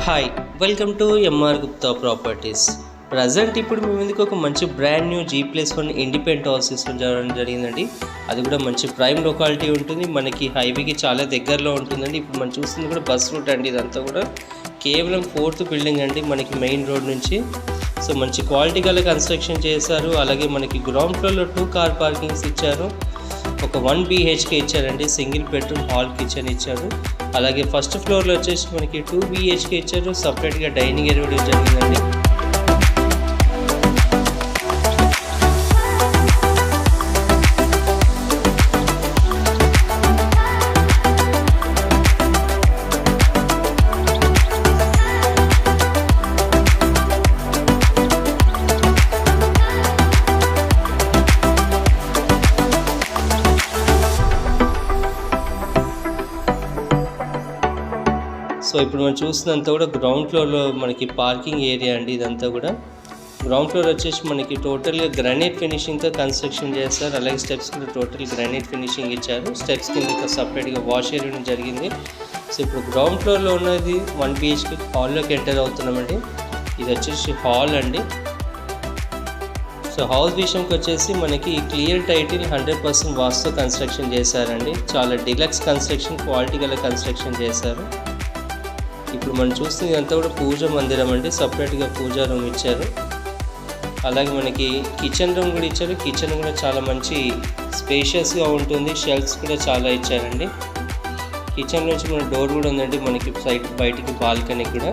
Hi, welcome to MR Gupta properties. Present ఇప్పుడు మీ ముందుకు ఒక మంచి brand new G+1 independent house తీసుకురావడం జరిగిందండి. అది కూడా మంచి ప్రైమ్ లొకాలిటీ ఉంటుంది, మనకి హైవేకి చాలా దగ్గరలో ఉంటుందండి. ఇప్పుడు మనం చూస్తుంది కూడా బస్ రూట్ అండి. ఇదంతా కూడా కేవలం 4th బిల్డింగ్ అండి, మనకి మెయిన్ రోడ్ నుంచి. సో మంచి క్వాలిటీ గల కన్స్ట్రక్షన్ చేశారు. అలాగే మనకి గ్రౌండ్ ఫ్లోర్లో 2 కార్ పార్కింగ్స్ ఇచ్చారు. ఒక 1 BHK ఇచ్చారండి, సింగిల్ బెడ్రూమ్ హాల్ కిచెన్ ఇచ్చారు. అలాగే ఫస్ట్ ఫ్లోర్లో వచ్చేసి మనకి 2 BHK ఇచ్చారు, సపరేట్గా డైనింగ్ ఏరియా కూడా జరిగిందండి. సో ఇప్పుడు మనం చూసినంత కూడా గ్రౌండ్ ఫ్లోర్లో మనకి పార్కింగ్ ఏరియా అండి. ఇదంతా కూడా గ్రౌండ్ ఫ్లోర్ వచ్చేసి మనకి టోటల్గా గ్రానైట్ ఫినిషింగ్తో కన్స్ట్రక్షన్ చేస్తారు. అలాగే స్టెప్స్ కూడా టోటల్ గ్రానైట్ ఫినిషింగ్ ఇచ్చారు. స్టెప్స్ కింద సపరేట్గా వాష్ ఏరియా జరిగింది. సో ఇప్పుడు గ్రౌండ్ ఫ్లోర్లో ఉన్నది 1 BHK హాల్లోకి ఎంటర్ అవుతున్నామండి. ఇది వచ్చేసి హాల్ అండి. సో హౌస్ విషయంకి వచ్చేసి మనకి క్లియర్ టైటిల్ 100% వాస్తు కన్స్ట్రక్షన్ చేశారండి. చాలా డిలక్స్ కన్స్ట్రక్షన్, క్వాలిటీ గల కన్స్ట్రక్షన్ చేశారు. ఇప్పుడు మనం చూస్తుంది ఇదంతా కూడా పూజ మందిరం అండి, సపరేట్గా పూజా రూమ్ ఇచ్చారు. అలాగే మనకి కిచెన్ రూమ్ కూడా ఇచ్చారు. కిచెన్ కూడా చాలా మంచి స్పేషియస్గా ఉంటుంది, షెల్ఫ్స్ కూడా చాలా ఇచ్చారండి. కిచెన్ నుంచి మన డోర్ కూడా ఉందండి, మనకి సైడ్ బయటికి బాల్కనీ కూడా.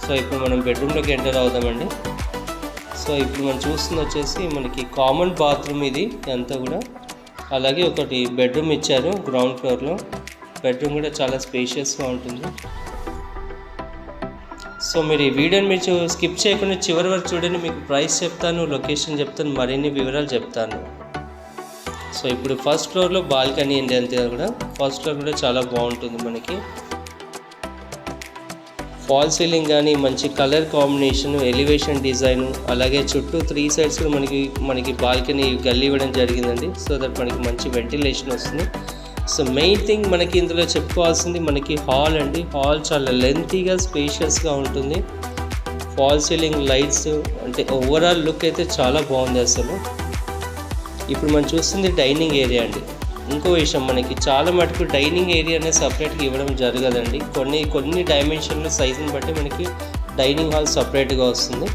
సో ఇప్పుడు మనం బెడ్రూమ్లోకి ఎంటర్ అవుదామండి. సో ఇప్పుడు మనం చూస్తుంది వచ్చేసి మనకి కామన్ బాత్రూమ్ ఇది అంతా కూడా. అలాగే ఒకటి బెడ్రూమ్ ఇచ్చారు గ్రౌండ్ ఫ్లోర్లో. బెడ్రూమ్ కూడా చాలా స్పేషియస్గా ఉంటుంది. సో మీరు ఈ వీడియోని మీరు స్కిప్ చేయకుండా చివరి వరకు చూడండి. మీకు ప్రైస్ చెప్తాను, లొకేషన్ చెప్తాను, మరిన్ని వివరాలు చెప్తాను. సో ఇప్పుడు ఫస్ట్ ఫ్లోర్లో బాల్కనీ అండి. అంతే కూడా ఫస్ట్ ఫ్లోర్ కూడా చాలా బాగుంటుంది. మనకి ఫాల్ సీలింగ్ కానీ మంచి కలర్ కాంబినేషన్, ఎలివేషన్ డిజైన్, అలాగే చుట్టూ 3 sides కూడా మనకి బాల్కనీ గల్లీ ఇవ్వడం జరిగిందండి. సో దట్ మనకి మంచి వెంటిలేషన్ వస్తుంది. సో మెయిన్ థింగ్ మనకి ఇందులో చెప్పుకోవాల్సింది మనకి హాల్ అండి. హాల్ చాలా లెంతీగా స్పేషియస్గా ఉంటుంది. ఫాల్ సీలింగ్ లైట్స్ అంటే ఓవరాల్ లుక్ అయితే చాలా బాగుంది అసలు. ఇప్పుడు మనం చూస్తుంది డైనింగ్ ఏరియా అండి. ఇంకో విషయం, మనకి చాలా మటుకు డైనింగ్ ఏరియా అనేది సపరేట్గా ఇవ్వడం జరగదండి. కొన్ని డైమెన్షన్లు సైజుని బట్టి మనకి డైనింగ్ హాల్ సపరేట్గా వస్తుంది.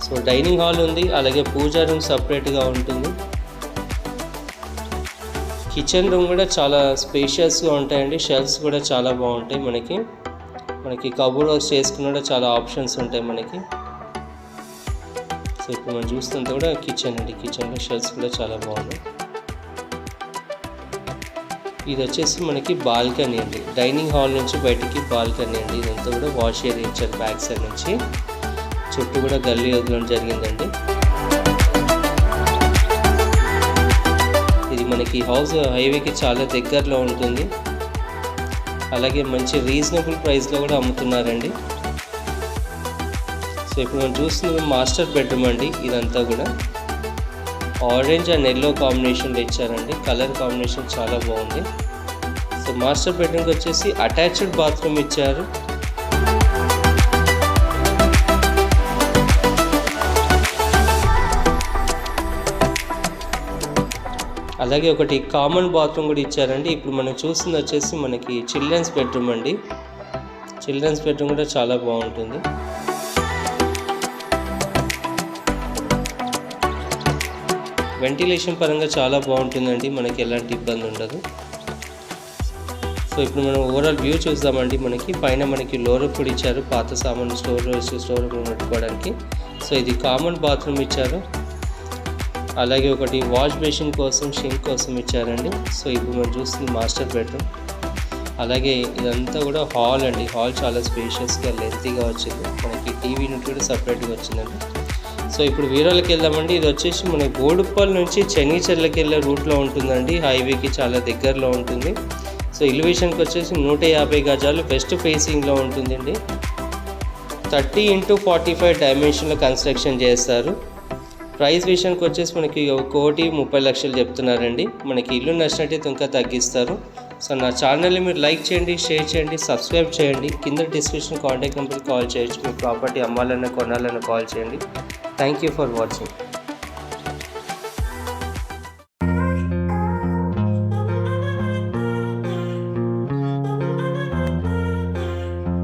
సో డైనింగ్ హాల్ ఉంది, అలాగే పూజా రూమ్ సపరేట్గా ఉంటుంది. కిచెన్ రూమ్ కూడా చాలా స్పేషియస్గా ఉంటాయండి. షెల్ఫ్స్ కూడా చాలా బాగుంటాయి. మనకి కబోర్డ్ వర్క్స్ చేసుకున్న కూడా చాలా ఆప్షన్స్ ఉంటాయి మనకి. సో ఇప్పుడు మనం చూస్తుంటే కూడా కిచెన్ అండి. కిచెన్లో షెల్ఫ్స్ కూడా చాలా బాగున్నాయి. ఇది వచ్చేసి మనకి బాల్కనీ అండి. డైనింగ్ హాల్ నుంచి బయటికి బాల్కనీ అండి. ఇదంతా కూడా వాష్ ఏరియా ఇచ్చారు బ్యాక్ సైడ్ నుంచి. చుట్టూ కూడా గల్లీ వదలడం జరిగిందండి. ఇది మనకి హౌస్ హైవేకి చాలా దగ్గరలో ఉంటుంది. అలాగే మంచి రీజనబుల్ ప్రైస్లో కూడా అమ్ముతున్నారండి. సో ఇప్పుడు మనం చూస్తున్నది మాస్టర్ బెడ్రూమ్ అండి. ఇదంతా కూడా ఆరెంజ్ అండ్ ఎల్లో కాంబినేషన్లో ఇచ్చారండి. కలర్ కాంబినేషన్ చాలా బాగుంది. సో మాస్టర్ బెడ్రూమ్కి వచ్చేసి అటాచ్డ్ బాత్రూమ్ ఇచ్చారు. అలాగే ఒకటి కామన్ బాత్రూమ్ కూడా ఇచ్చారండి. ఇప్పుడు మనం చూస్తుంది వచ్చేసి మనకి చిల్డ్రన్స్ బెడ్రూమ్ అండి. చిల్డ్రన్స్ బెడ్రూమ్ కూడా చాలా బాగుంటుంది. వెంటిలేషన్ పరంగా చాలా బాగుంటుందండి, మనకి ఎలాంటి ఇబ్బంది ఉండదు. సో ఇప్పుడు మనం ఓవరాల్ వ్యూ చూద్దామండి. మనకి పైన మనకి లోర్ కూడా ఇచ్చారు, పాత సామాన్లు స్టోర్ రూమ్ పెట్టుకోవడానికి. సో ఇది కామన్ బాత్రూమ్ ఇచ్చారు. అలాగే ఒకటి వాష్ బేసిన్ కోసం, షింక్ కోసం ఇచ్చారండి. సో ఇప్పుడు మనం చూస్తుంది మాస్టర్ బెడ్రూమ్. అలాగే ఇదంతా కూడా హాల్ అండి. హాల్ చాలా స్పేషియస్గా లెంతీగా వచ్చింది. మనకి టీవీ యూనిట్ కూడా సపరేట్గా వచ్చిందండి. సో ఇప్పుడు వీరాలకి వెళ్దామండి. ఇది వచ్చేసి మన బోడుప్పల్ నుంచి చెన్నీచెర్లకి వెళ్ళే రూట్లో ఉంటుందండి. హైవేకి చాలా దగ్గరలో ఉంటుంది. సో ఎలివేషన్కి వచ్చేసి 150 గజాలు వెస్ట్ ఫేసింగ్లో ఉంటుందండి. 30x45 డైమెన్షన్లో కన్స్ట్రక్షన్ చేస్తారు. ప్రైస్ విషయానికి వచ్చేసి మనకి 1,30,00,000 చెప్తున్నారండి. మనకి ఇల్లు నచ్చినట్టయితే ఇంకా తగ్గిస్తారు. సో నా ఛానల్ని మీరు లైక్ చేయండి, షేర్ చేయండి, సబ్స్క్రైబ్ చేయండి. కింద డిస్క్రిప్షన్ కాంటాక్ట్ నెంబర్కి కాల్ చేయొచ్చు. మీ ప్రాపర్టీ అమ్మాలన్నా కొనాలన్నా కాల్ చేయండి. Thank you for watching.